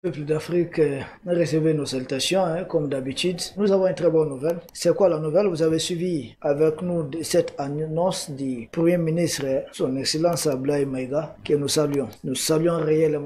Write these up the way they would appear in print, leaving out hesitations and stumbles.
Peuple d'Afrique, recevez nos salutations, comme d'habitude. Nous avons une très bonne nouvelle. C'est quoi la nouvelle? Vous avez suivi avec nous cette annonce du Premier ministre, son Excellence Abdoulaye Maïga, que nous saluons. Nous saluons réellement.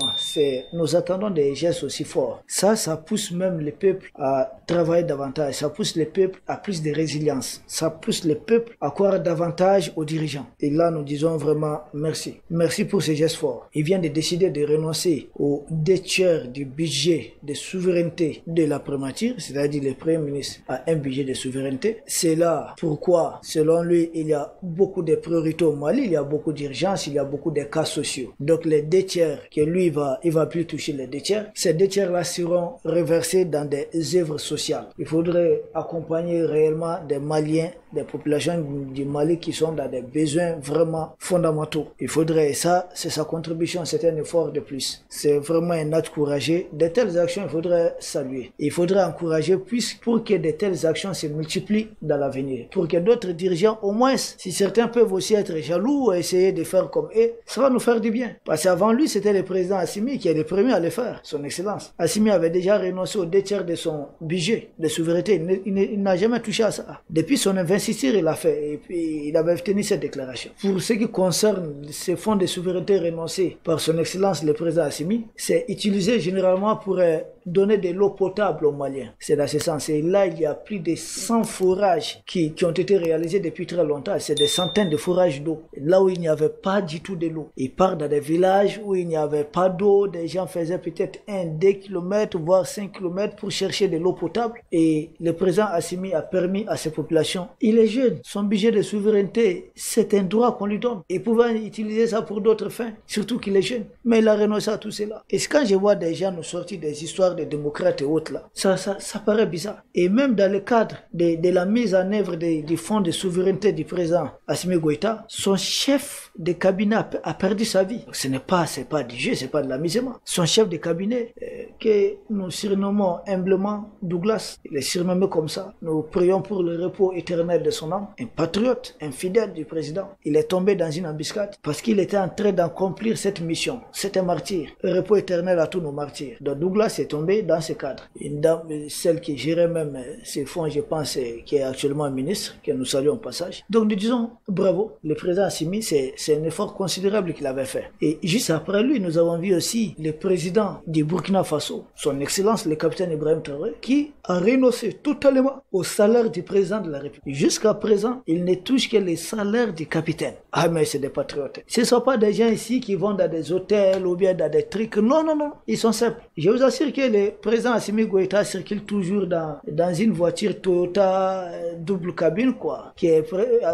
Nous attendons des gestes aussi forts. Ça pousse même les peuples à travailler davantage. Ça pousse les peuples à plus de résilience. Ça pousse les peuples à croire davantage aux dirigeants. Et là, nous disons vraiment merci. Merci pour ces gestes forts. Il vient de décider de renoncer aux 2/3 du budget de souveraineté de la primature, c'est-à-dire le Premier ministre a un budget de souveraineté. C'est là pourquoi, selon lui, il y a beaucoup de priorités au Mali, il y a beaucoup d'urgences, il y a beaucoup de cas sociaux. Donc les 2/3 que lui il va plus toucher les 2/3. Ces 2/3-là seront reversés dans des œuvres sociales. Il faudrait accompagner réellement des Maliens, des populations du Mali qui sont dans des besoins vraiment fondamentaux. Il faudrait, ça, c'est sa contribution, c'est un effort de plus. C'est vraiment un acte courageux. De telles actions, il faudrait saluer. Il faudrait encourager pour que de telles actions se multiplient dans l'avenir. Pour que d'autres dirigeants, au moins, si certains peuvent aussi être jaloux ou essayer de faire comme eux, ça va nous faire du bien. Parce qu'avant lui, c'était le président Assimi qui est le premier à le faire, son excellence. Assimi avait déjà renoncé aux 2/3 de son budget de souveraineté. Il n'a jamais touché à ça. Depuis son investiture, il l'a fait. Et puis, il avait tenu cette déclaration. Pour ce qui concerne ces fonds de souveraineté renoncés par son excellence, le président Assimi, c'est utilisé généralement pour donner de l'eau potable aux Maliens. C'est dans ce sens. Et là, il y a plus de 100 forages qui ont été réalisés depuis très longtemps. C'est des centaines de forages d'eau. Là où il n'y avait pas du tout de l'eau. Il part dans des villages où il n'y avait pas d'eau. Des gens faisaient peut-être 2 kilomètres, voire 5 kilomètres pour chercher de l'eau potable. Et le président Assimi a permis à ces populations. Il est jeune. Son budget de souveraineté, c'est un droit qu'on lui donne. Il pouvait utiliser ça pour d'autres fins. Surtout qu'il est jeune. Mais il a renoncé à tout cela. Et quand je vois des gens nous sortir des histoires de démocrates et autres là, ça paraît bizarre. Et même dans le cadre de la mise en œuvre du fonds de souveraineté du président Assimi Goïta, son chef de cabinet a perdu sa vie. C'est pas du jeu, c'est pas de l'amusement. Son chef de cabinet, que nous surnommons humblement Douglas, il est surnommé comme ça. Nous prions pour le repos éternel de son âme. Un patriote, un fidèle du président. Il est tombé dans une embuscade parce qu'il était en train d'accomplir cette mission. C'est un martyr. Le repos éternel à tous nos martyrs. Donc Douglas est tombé dans ce cadre. Une dame, celle qui gérait même ces fonds, je pense, qui est actuellement ministre, que nous saluons au passage. Donc nous disons bravo. Le président Assimi, c'est un effort considérable qu'il avait fait. Et juste après lui, nous avons vu aussi le président du Burkina Faso, son excellence le capitaine Ibrahim Traoré, qui a renoncé totalement au salaire du président de la République. Jusqu'à présent, il ne touche que les salaires du capitaine. Ah mais c'est des patriotes. Ce ne sont pas des gens ici qui vont dans des hôtels ou bien dans des trucs. Non, non, non. Ils sont simples. Je vous assure que le président Assimi Goïta circule toujours dans une voiture Toyota double cabine, quoi, qui est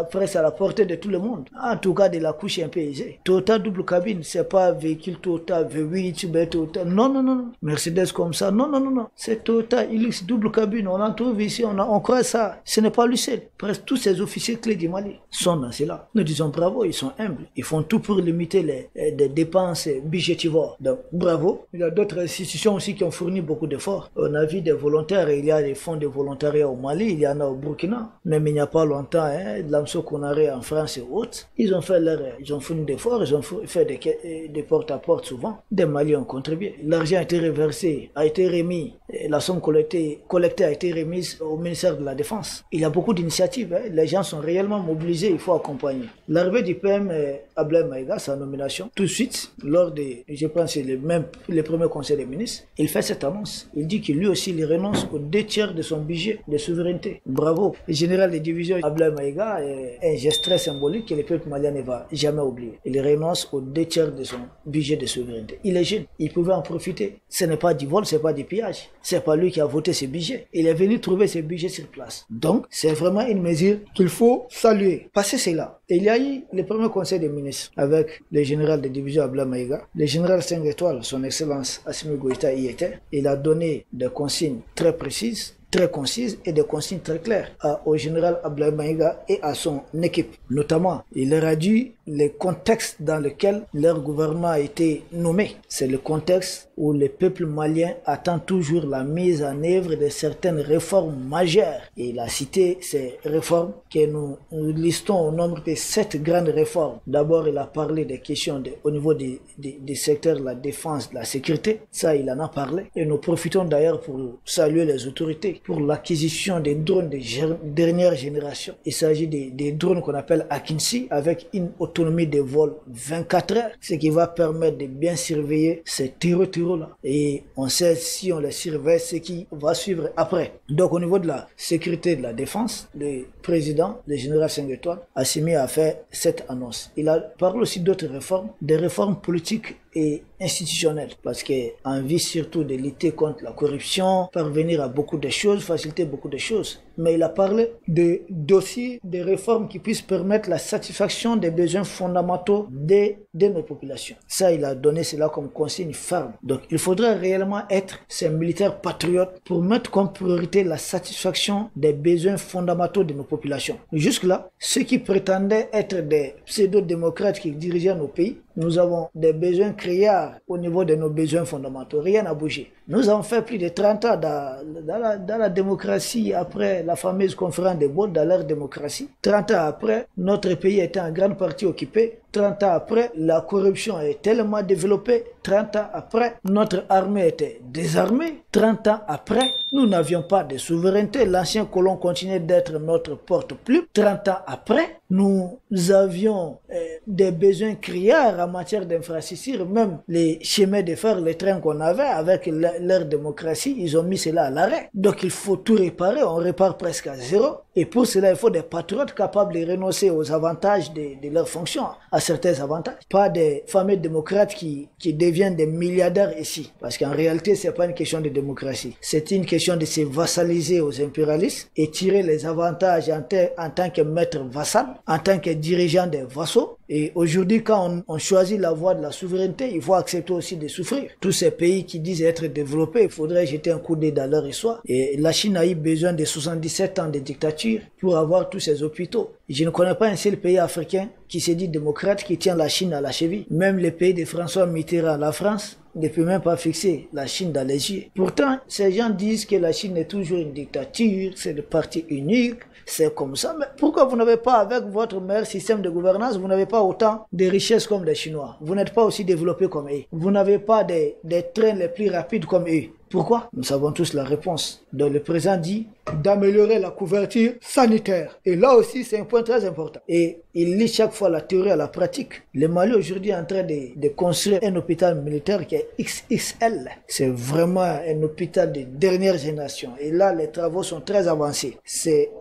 presque à la portée de tout le monde. En tout cas, de la couche un peu aisée. Toyota double cabine, c'est pas véhicule Toyota V8, Toyota. Non, non, non. Mercedes comme ça. Non, non, non, non. C'est Toyota Hilux double cabine. On en trouve ici, on croit ça. Ce n'est pas lui seul. Presque tous ces officiers clés du Mali sont dans cela. Nous disons bravo, ils sont humbles. Ils font tout pour limiter les dépenses budgétivores. Donc, bravo. Il y a d'autres institutions aussi qui ont fourni beaucoup d'efforts. On a vu des volontaires, il y a des fonds de volontariat au Mali, il y en a au Burkina. Même il n'y a pas longtemps, de l'AMSO qu'on a en France et autres, ils ont fourni d'efforts, ils ont fait des porte-à-porte souvent. Des Maliens ont contribué. L'argent a été reversé, a été remis, la somme collectée a été remise au ministère de la Défense. Il y a beaucoup d'initiatives, les gens sont réellement mobilisés, il faut accompagner. L'arrivée du PM Abdoulaye Maïga, sa nomination, tout de suite, lors je pense c'est le premier conseil des ministres, il fait cette annonce. Il dit que lui aussi, il renonce aux 2/3 de son budget de souveraineté. Bravo. Le général de division Abdoulaye Maïga est un geste très symbolique que le peuple malien ne va jamais oublier. Il renonce aux 2/3 de son budget de souveraineté. Il est jeune. Il pouvait en profiter. Ce n'est pas du vol, ce n'est pas du pillage. C'est pas lui qui a voté ce budget. Il est venu trouver ce budget sur place. Donc, c'est vraiment une mesure qu'il faut saluer. Parce que c'est là. Et il y a eu le premier conseil des ministres avec le général de division Abdoulaye Maïga. Le général 5 étoiles, son excellence Assimi Goïta y était. Il a donné des consignes très précises, très concises et des consignes très claires au général Abdoulaye Maïga et à son équipe. Notamment, il leur a dit le contexte dans lequel leur gouvernement a été nommé. C'est le contexte où le peuple malien attend toujours la mise en œuvre de certaines réformes majeures. Et il a cité ces réformes que nous listons au nombre de 7 grandes réformes. D'abord, il a parlé des questions au niveau des secteurs de la défense, de la sécurité. Ça, il en a parlé. Et nous profitons d'ailleurs pour saluer les autorités pour l'acquisition des drones de dernière génération. Il s'agit des drones qu'on appelle Akinci avec une autonomie de vol 24 heures, ce qui va permettre de bien surveiller ces terreaux-là. Et on sait si on les surveille ce qui va suivre après. Donc au niveau de la sécurité et de la défense, le président, le général 5 étoiles, Assimi a fait cette annonce. Il a parlé aussi d'autres réformes, des réformes politiques et institutionnelles, parce qu'en vue surtout de lutter contre la corruption, parvenir à beaucoup de choses, faciliter beaucoup de choses. Mais il a parlé de dossiers, des réformes qui puissent permettre la satisfaction des besoins fondamentaux de nos populations. Ça, il a donné cela comme consigne ferme. Donc, il faudrait réellement être ces militaires patriotes pour mettre comme priorité la satisfaction des besoins fondamentaux de nos populations. Jusque-là, ceux qui prétendaient être des pseudo-démocrates qui dirigeaient nos pays, nous avons des besoins criards au niveau de nos besoins fondamentaux. Rien n'a bougé. Nous avons fait plus de 30 ans dans la démocratie après la fameuse conférence de Bonn, dans l'ère démocratie. 30 ans après, notre pays était en grande partie occupé. 30 ans après, la corruption est tellement développée. 30 ans après, notre armée était désarmée. 30 ans après, nous n'avions pas de souveraineté. L'ancien colon continuait d'être notre porte-plume. 30 ans après, nous avions des besoins criards en matière d'infrastructure. Même les chemins de fer, les trains qu'on avait avec leur démocratie, ils ont mis cela à l'arrêt. Donc il faut tout réparer. On répare presque à zéro. Et pour cela, il faut des patriotes capables de renoncer aux avantages de leur fonction, à certains avantages. Pas des fameux démocrates qui deviennent des milliardaires ici. Parce qu'en réalité, c'est pas une question de démocratie. C'est une question de se vassaliser aux impérialistes et tirer les avantages en tant que maître vassal, en tant que dirigeant des vassaux. Et aujourd'hui, quand on choisit la voie de la souveraineté, il faut accepter aussi de souffrir. Tous ces pays qui disent être développés, il faudrait jeter un coup d'œil dans leur histoire. Et la Chine a eu besoin de 77 ans de dictature pour avoir tous ces hôpitaux. Je ne connais pas un seul pays africain qui se dit démocrate, qui tient la Chine à la cheville. Même les pays de François Mitterrand, la France, ne peut même pas fixer la Chine dans les yeux. Pourtant, ces gens disent que la Chine est toujours une dictature, c'est le parti unique, c'est comme ça. Mais pourquoi vous n'avez pas, avec votre meilleur système de gouvernance, vous n'avez pas autant de richesses comme les Chinois? Vous n'êtes pas aussi développé comme eux. Vous n'avez pas des trains les plus rapides comme eux. Pourquoi? Nous savons tous la réponse. Donc le président dit d'améliorer la couverture sanitaire. Et là aussi, c'est un point très important. Et il lie chaque fois la théorie à la pratique. Le Mali aujourd'hui est en train de construire un hôpital militaire qui est XXL. C'est vraiment un hôpital de dernière génération. Et là, les travaux sont très avancés.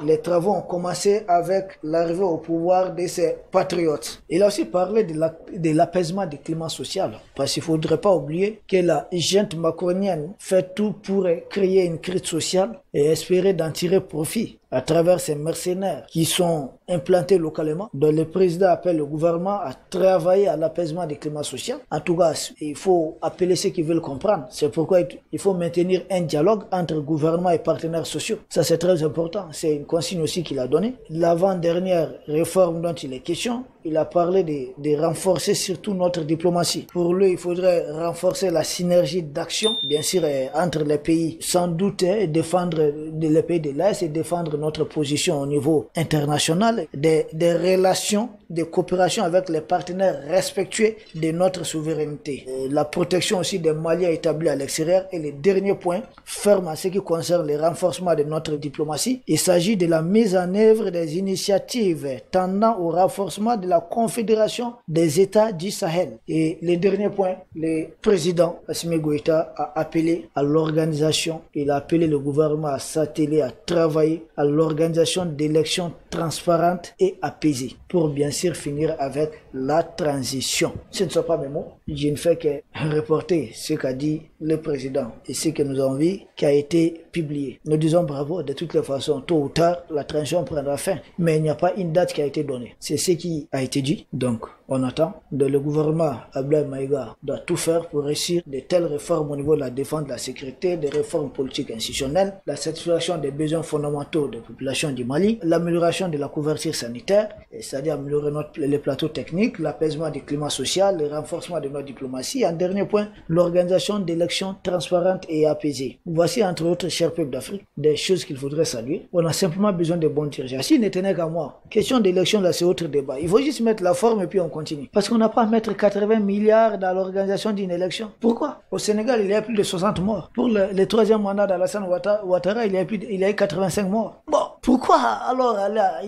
Les travaux ont commencé avec l'arrivée au pouvoir de ces patriotes. Il a aussi parlé de l'apaisement du climat social. Parce qu'il ne faudrait pas oublier que la junte macronienne fait tout pour créer une crise sociale et espérer d'en tirer profit à travers ces mercenaires qui sont implantés localement, dont le président appelle le gouvernement à travailler à l'apaisement du climat social. En tout cas, il faut appeler ceux qui veulent comprendre. C'est pourquoi il faut maintenir un dialogue entre gouvernement et partenaires sociaux. Ça, c'est très important. C'est une consigne aussi qu'il a donnée. L'avant-dernière réforme dont il est question, il a parlé de renforcer surtout notre diplomatie. Pour lui, il faudrait renforcer la synergie d'action, bien sûr, entre les pays, sans doute, défendre les pays de l'Est et défendre notre position au niveau international, des relations de coopération avec les partenaires respectueux de notre souveraineté. La protection aussi des Maliens établis à l'extérieur. Et le dernier point, ferme en ce qui concerne le renforcement de notre diplomatie. Il s'agit de la mise en œuvre des initiatives tendant au renforcement de la Confédération des États du Sahel. Et le dernier point, le président Assimi Goïta a appelé à l'organisation, il a appelé le gouvernement à s'atteler à travailler à l'organisation d'élections transparentes et apaisées pour bien sûr finir avec la transition. Ce ne sont pas mes mots, je ne fais que reporter ce qu'a dit le président et ce que nous avons vu qui a été publié. Nous disons bravo, de toutes les façons, tôt ou tard, la transition prendra fin, mais il n'y a pas une date qui a été donnée. C'est ce qui a été dit, donc On attend. Le gouvernement Abdoulaye Maïga doit tout faire pour réussir de telles réformes au niveau de la défense de la sécurité, des réformes politiques institutionnelles, la satisfaction des besoins fondamentaux des populations du Mali, l'amélioration de la couverture sanitaire, c'est-à-dire améliorer les plateaux techniques, l'apaisement du climat social, le renforcement de notre diplomatie. En dernier point, l'organisation d'élections transparentes et apaisées. Voici, entre autres, chers peuples d'Afrique, des choses qu'il faudrait saluer. On a simplement besoin de bons dirigeants. S'il ne tenait qu'à moi, question d'élection, là, c'est autre débat. Il faut juste mettre la forme et puis on continue. Parce qu'on n'a pas à mettre 80 milliards dans l'organisation d'une élection. Pourquoi? Au Sénégal, il y a plus de 60 morts. Pour le troisième mandat d'Alassane Ouattara, il y a eu 85 morts. Bon, pourquoi alors aller à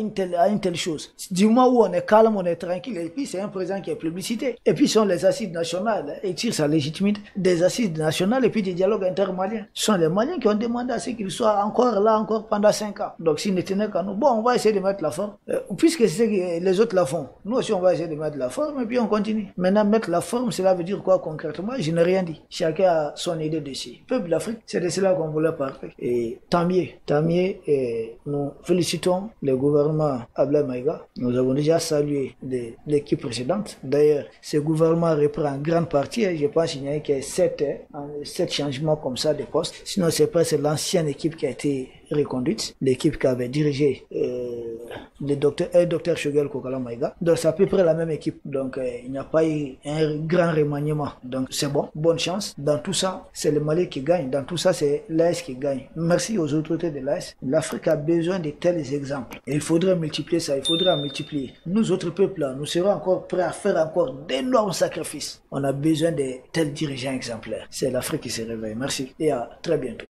une telle chose? Du moment où on est calme, on est tranquille, et puis c'est un président qui est publicité. Et puis ce sont les assises nationales, et tire sa légitimité des assises nationales et puis des dialogues intermaliens. Ce sont les Maliens qui ont demandé à ce qu'il soit encore là, encore pendant 5 ans. Donc s'il ne tenait qu'à nous, bon, on va essayer de mettre la forme. Puisque c'est que les autres la font, nous aussi on va essayer de mettre la forme et puis on continue. Maintenant, mettre la forme, cela veut dire quoi concrètement? Je n'ai rien dit. Chacun a son idée dessus. Peuple d'Afrique, c'est de cela qu'on voulait parler. Et tant mieux, et nous félicitons le gouvernement Abdoulaye Maïga. Nous avons déjà salué l'équipe précédente. D'ailleurs, ce gouvernement reprend en grande partie, je pense qu'il n'y a que 7 changements comme ça de postes. Sinon, c'est presque l'ancienne équipe qui a été reconduite, l'équipe qui avait dirigé le docteur Choguel Kokala Maïga. Donc c'est à peu près la même équipe. Donc il n'y a pas eu un grand remaniement. Donc c'est bon, bonne chance. Dans tout ça, c'est le Mali qui gagne. Dans tout ça, c'est l'AS qui gagne. Merci aux autorités de l'AS. L'Afrique a besoin de tels exemples. Et il faudrait multiplier ça, il faudra multiplier. Nous autres peuples là, nous serons encore prêts à faire encore d'énormes sacrifices. On a besoin de tels dirigeants exemplaires. C'est l'Afrique qui se réveille. Merci et à très bientôt.